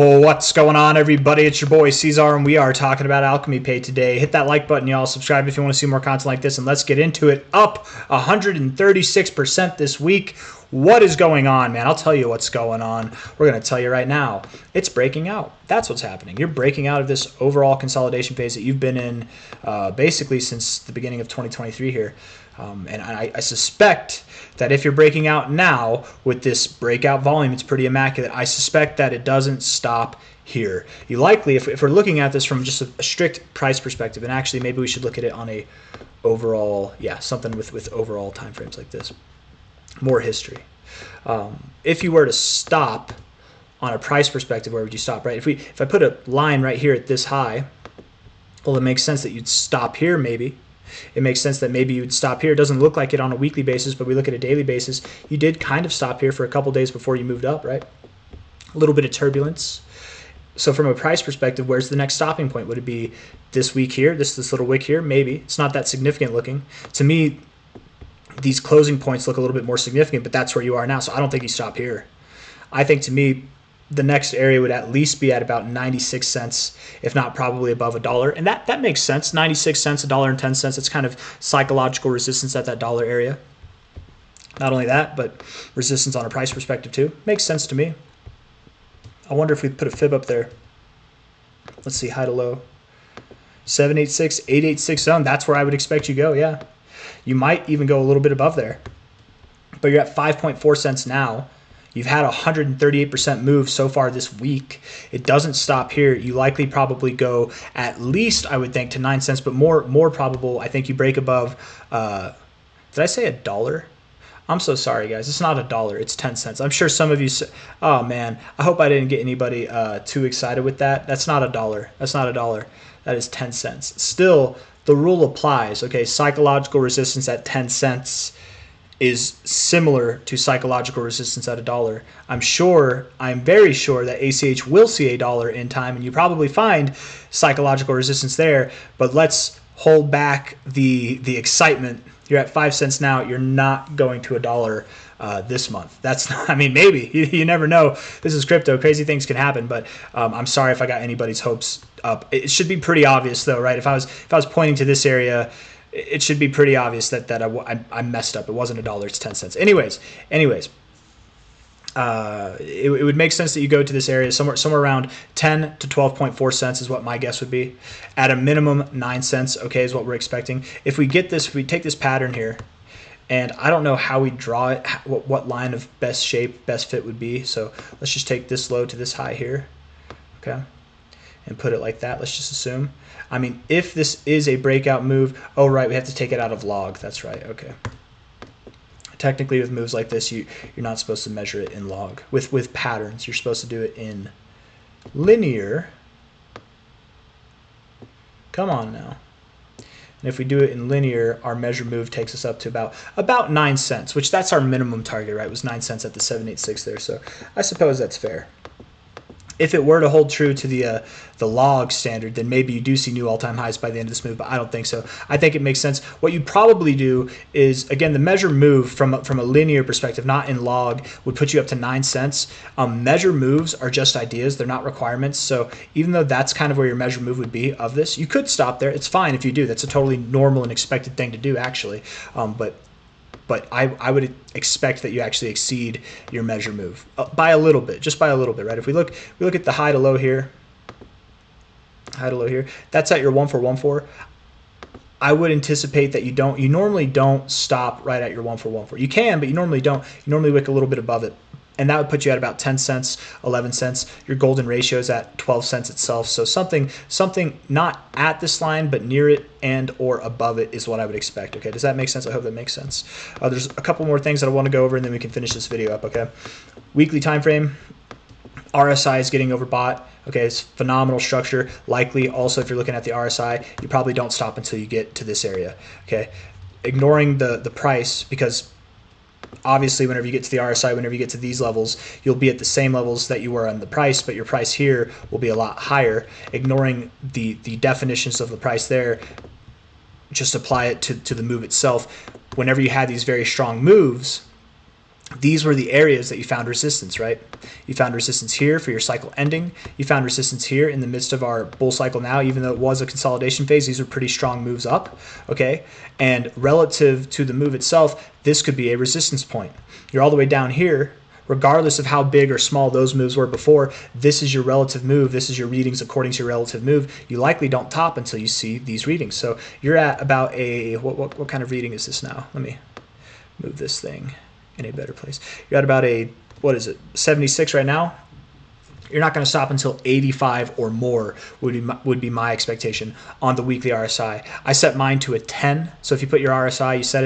Oh, what's going on, everybody? It's your boy C-Zar, and we are talking about Alchemy Pay today. Hit that like button, y'all. Subscribe if you want to see more content like this, and let's get into it. Up 136% this week. What is going on, man? I'll tell you what's going on. We're going to tell you right now. It's breaking out. That's what's happening. You're breaking out of this overall consolidation phase that you've been in basically since the beginning of 2023 here. And I suspect that if you're breaking out now with this breakout volume, it's pretty immaculate. I suspect that it doesn't stop here. You likely, if we're looking at this from just a strict price perspective, and actually maybe we should look at it on a overall, something with overall time frames like this, more history. If you were to stop on a price perspective, where would you stop, right? If I put a line right here at this high, well, it makes sense that you'd stop here maybe. It makes sense that maybe you'd stop here. It doesn't look like it on a weekly basis, but we look at a daily basis. You did kind of stop here for a couple days before you moved up, right? A little bit of turbulence. So from a price perspective, where's the next stopping point? Would it be this week here, this little wick here? Maybe. It's not that significant looking. To me, these closing points look a little bit more significant, but that's where you are now. So I don't think you stop here. I think, to me, the next area would at least be at about 96 cents, if not probably above $1. And that makes sense. 96 cents, $1.10. It's kind of psychological resistance at that dollar area. Not only that, but resistance on a price perspective too. Makes sense to me. I wonder if we put a fib up there. Let's see, high to low. 786, 886 zone. That's where I would expect you go, yeah. You might even go a little bit above there. But you're at 5.4 cents now. You've had a 138% move so far this week. It doesn't stop here. You likely probably go at least, I would think, to 9 cents, but more probable, I think you break above, did I say $1? I'm so sorry, guys. It's not $1. It's 10 cents. I'm sure some of you say, oh, man, I hope I didn't get anybody too excited with that. That's not $1. That's not $1. That is 10 cents. Still, the rule applies, okay? Psychological resistance at 10 cents is similar to psychological resistance at $1. I'm very sure that ACH will see $1 in time, and you probably find psychological resistance there, but let's hold back the excitement. You're at 5 cents now. You're not going to $1 this month. That's not, I mean, maybe. You never know. This is crypto. Crazy things can happen, but I'm sorry if I got anybody's hopes up. It should be pretty obvious, though, right? If I was pointing to this area, it should be pretty obvious that I messed up. It wasn't $1. It's 10 cents. Anyways, it would make sense that you go to this area somewhere around 10 to 12.4 cents is what my guess would be. At a minimum, 9 cents, okay, is what we're expecting. If we take this pattern here, and I don't know how we draw it, what line of best shape, best fit would be. So let's just take this low to this high here, okay, and put it like that. Let's just assume. I mean, if this is a breakout move, oh, right, we have to take it out of log. That's right, okay. Technically, with moves like this, you're not supposed to measure it in log. With patterns, you're supposed to do it in linear. Come on now. And if we do it in linear, our measure move takes us up to about 9 cents, which that's our minimum target, right? It was 9 cents at the 786 there, so I suppose that's fair. If it were to hold true to the log standard, then maybe you do see new all-time highs by the end of this move, but I don't think so. I think it makes sense. What you'd probably do is, again, the measure move from a linear perspective, not in log, would put you up to 9 cents. Measure moves are just ideas. They're not requirements. So even though that's kind of where your measure move would be of this, you could stop there. It's fine if you do. That's a totally normal and expected thing to do, actually. But I would expect that you actually exceed your measure move by a little bit, just by a little bit, right? If we look at the high to low here, that's at your 1414. I would anticipate that you normally don't stop right at your 1414. You can, but you normally don't. You normally wick a little bit above it. And that would put you at about 10 cents, 11 cents. Your golden ratio is at 12 cents itself. So something not at this line, but near it and or above it is what I would expect. Okay, does that make sense? I hope that makes sense. There's a couple more things that I want to go over, and then we can finish this video up, okay? Weekly time frame. RSI is getting overbought. Okay, it's phenomenal structure. Likely also, if you're looking at the RSI, you probably don't stop until you get to this area. Okay, ignoring the price, because obviously, whenever you get to the RSI, whenever you get to these levels, you'll be at the same levels that you were on the price, but your price here will be a lot higher. Ignoring the definitions of the price there, just apply it to the move itself. Whenever you had these very strong moves, these were the areas that you found resistance, right? You found resistance here for your cycle ending. You found resistance here in the midst of our bull cycle now, even though it was a consolidation phase. These are pretty strong moves up, okay? And relative to the move itself, this could be a resistance point. You're all the way down here. Regardless of how big or small those moves were before, this is your relative move. This is your readings according to your relative move. You likely don't top until you see these readings. So you're at about a, what kind of reading is this now? Let me move this thing in a better place. You're at about a, what is it, 76 right now? You're not going to stop until 85 or more would be my expectation on the weekly RSI. I set mine to a 10. So if you put your RSI, you set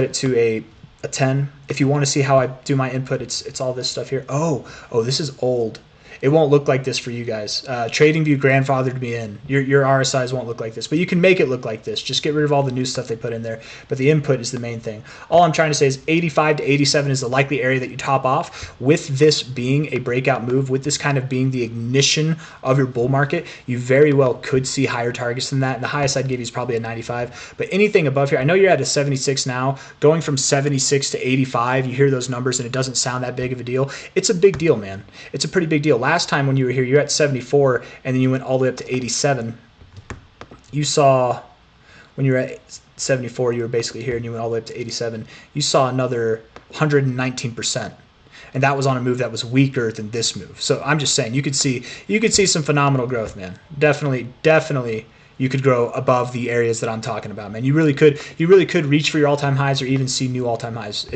it to a 10. If you want to see how I do my input, it's all this stuff here. Oh, this is old. It won't look like this for you guys. TradingView grandfathered me in. Your RSIs won't look like this, but you can make it look like this. Just get rid of all the new stuff they put in there. But the input is the main thing. All I'm trying to say is 85 to 87 is the likely area that you top off. With this being a breakout move, with this kind of being the ignition of your bull market, you very well could see higher targets than that. And the highest I'd give you is probably a 95. But anything above here, I know you're at a 76 now. Going from 76 to 85, you hear those numbers and it doesn't sound that big of a deal. It's a big deal, man. It's a pretty big deal. Last time when you were here, you're at 74, and then you went all the way up to 87. You saw, when you were at 74, you were basically here, and you went all the way up to 87. You saw another 119%, and that was on a move that was weaker than this move. So I'm just saying, you could see some phenomenal growth, man. Definitely. You could grow above the areas that I'm talking about, man. You really could reach for your all-time highs or even see new all-time highs.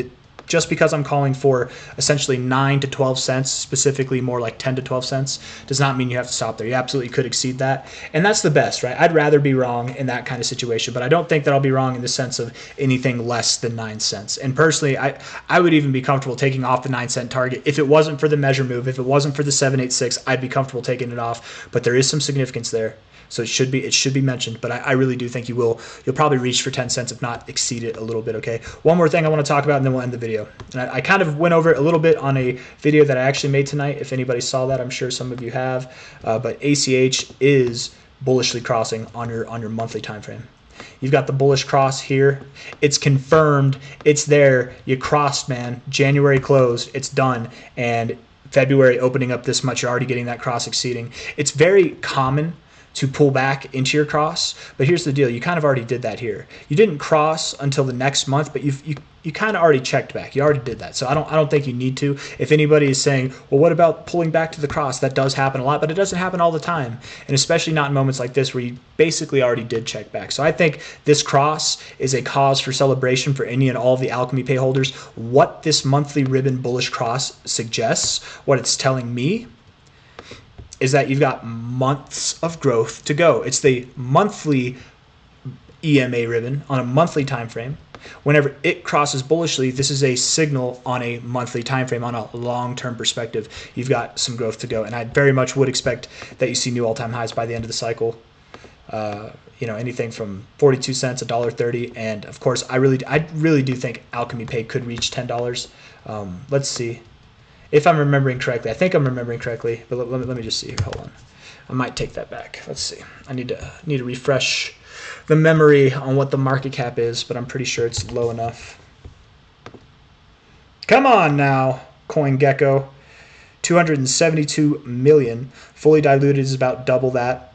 Just because I'm calling for essentially 9 to 12 cents, specifically more like 10 to 12 cents, does not mean you have to stop there. You absolutely could exceed that. And that's the best, right? I'd rather be wrong in that kind of situation, but I don't think that I'll be wrong in the sense of anything less than 9 cents. And personally, I would even be comfortable taking off the 9-cent target. If it wasn't for the measure move, if it wasn't for the 786, I'd be comfortable taking it off. But there is some significance there. So it should be mentioned, but I really do think you'll probably reach for 10 cents, if not exceed it a little bit, okay? One more thing I want to talk about, and then we'll end the video. And I kind of went over it a little bit on a video that I actually made tonight. If anybody saw that, I'm sure some of you have. But ACH is bullishly crossing on your monthly time frame. You've got the bullish cross here. It's confirmed. It's there. You crossed, man. January closed. It's done. And February opening up this much, you're already getting that cross exceeding. It's very common to pull back into your cross, but here's the deal: you kind of already did that here. You didn't cross until the next month, but you kind of already checked back. You already did that, so I don't think you need to. If anybody is saying, well, what about pulling back to the cross? That does happen a lot, but it doesn't happen all the time, and especially not in moments like this where you basically already did check back. So I think this cross is a cause for celebration for any and all of the Alchemy Pay holders. What this monthly ribbon bullish cross suggests, what it's telling me, is that you've got months of growth to go. It's the monthly EMA ribbon on a monthly time frame. Whenever it crosses bullishly, this is a signal on a monthly time frame, on a long-term perspective. You've got some growth to go, and I very much would expect that you see new all-time highs by the end of the cycle. Anything from 42 cents, $1.30, and of course, I really do think Alchemy Pay could reach $10. Let's see. If I'm remembering correctly, I think I'm remembering correctly, but let me just see here. Hold on, I might take that back. Let's see. I need to refresh the memory on what the market cap is, but I'm pretty sure it's low enough. Come on now, CoinGecko. 272 million. Fully diluted is about double that.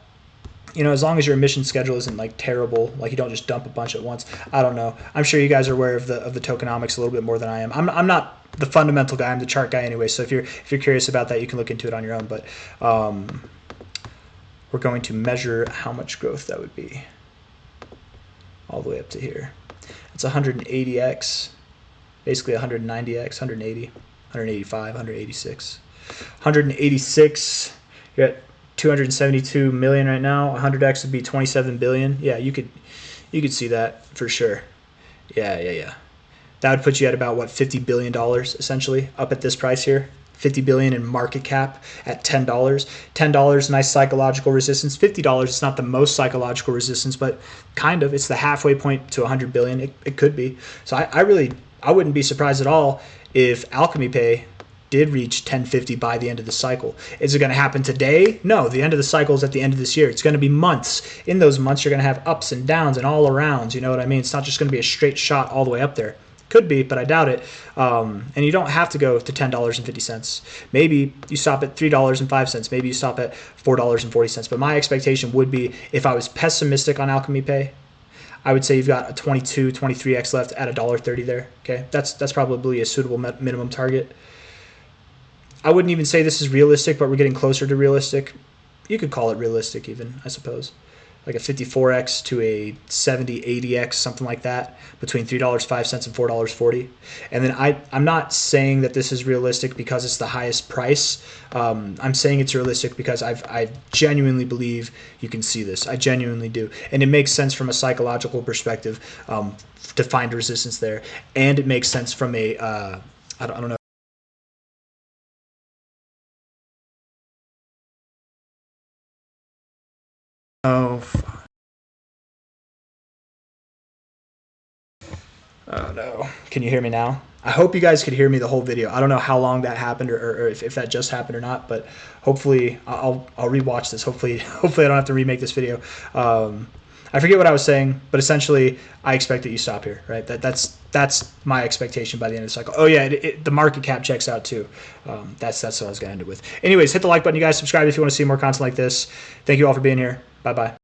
As long as your emission schedule isn't like terrible, like you don't just dump a bunch at once. I don't know. I'm sure you guys are aware of the tokenomics a little bit more than I am. I'm not the fundamental guy. I'm the chart guy anyway. So if you're curious about that, you can look into it on your own. But we're going to measure how much growth that would be all the way up to here. It's 180x, basically 190x, 180, 185, 186, 186. You're at 272 million right now. 100x would be 27 billion. Yeah, you could see that for sure. Yeah. That would put you at about what, $50 billion essentially up at this price here. 50 billion in market cap at $10. $10, nice psychological resistance. $50, it's not the most psychological resistance, but kind of. It's the halfway point to 100 billion. It could be. So I wouldn't be surprised at all if Alchemy Pay did reach 1050 by the end of the cycle. Is it going to happen today? No, the end of the cycle is at the end of this year. It's going to be months. In those months, you're going to have ups and downs and all arounds. You know what I mean? It's not just going to be a straight shot all the way up there. Could be, but I doubt it. And you don't have to go to $10.50. Maybe you stop at $3.05. Maybe you stop at $4.40. But my expectation would be, if I was pessimistic on Alchemy Pay, I would say you've got a 22, 23x left at $1.30 there. Okay, that's probably a suitable minimum target. I wouldn't even say this is realistic, but we're getting closer to realistic. You could call it realistic even, I suppose. Like a 54x to a 70, 80x, something like that, between $3.05 and $4.40. And then I'm not saying that this is realistic because it's the highest price. I'm saying it's realistic because I genuinely believe you can see this. I genuinely do. And it makes sense from a psychological perspective to find resistance there. And it makes sense from a, I don't know. Oh no. Can you hear me now? I hope you guys could hear me the whole video. I don't know how long that happened or if that just happened or not, but hopefully I'll rewatch this. Hopefully I don't have to remake this video. I forget what I was saying, but essentially I expect that you stop here, right? That's my expectation by the end of the cycle. Oh yeah, the market cap checks out too. That's what I was gonna end it with. Anyways, hit the like button, you guys. Subscribe if you want to see more content like this. Thank you all for being here. Bye-bye.